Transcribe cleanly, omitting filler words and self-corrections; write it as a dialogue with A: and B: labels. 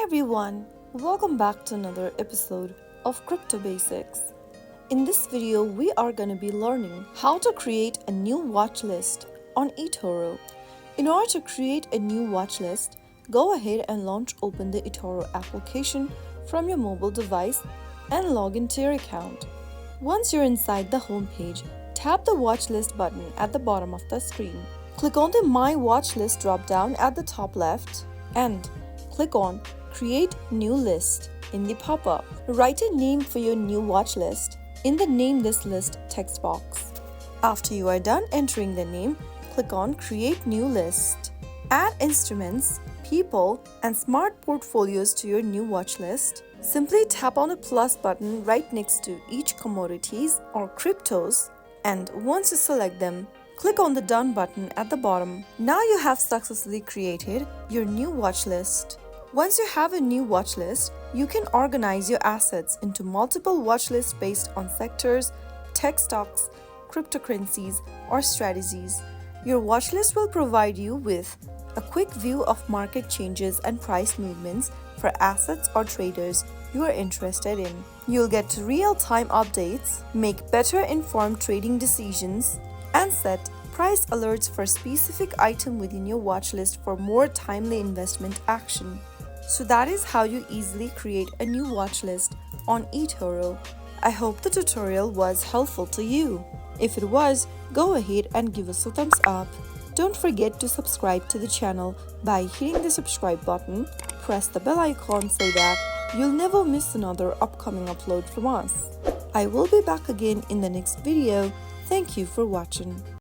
A: everyone, welcome back to another episode of Crypto Basics. In this video, we are going to be learning how to create a new watch list on Etoro. In order to create a new watch list, go ahead and open the Etoro application from your mobile device and log into your account. Once you're inside the home page, tap the watch list button at the bottom of the screen. Click on the My Watch List drop-down at the top left and click on Create New List in the pop-up. Write a name for your new watch list in the Name This List text box. After you are done entering the name, click on Create New List. Add instruments, people, and smart portfolios to your new watch list. Simply tap on the plus button right next to each commodities or cryptos, and once you select them, click on the Done button at the bottom. Now you have successfully created your new watch list. Once you have a new watch list, you can organize your assets into multiple watch lists based on sectors, tech stocks, cryptocurrencies, or strategies. Your watch list will provide you with a quick view of market changes and price movements for assets or traders you are interested in. You'll get real-time updates, make better informed trading decisions, and set price alerts for specific item within your watch list for more timely investment action. So that is how you easily create a new watch list on Etoro. I hope the tutorial was helpful to you. If it was, go ahead and give us a thumbs up. Don't forget to subscribe to the channel by hitting the subscribe button. Press the bell icon so that you'll never miss another upcoming upload from us. I will be back again in the next video. Thank you for watching.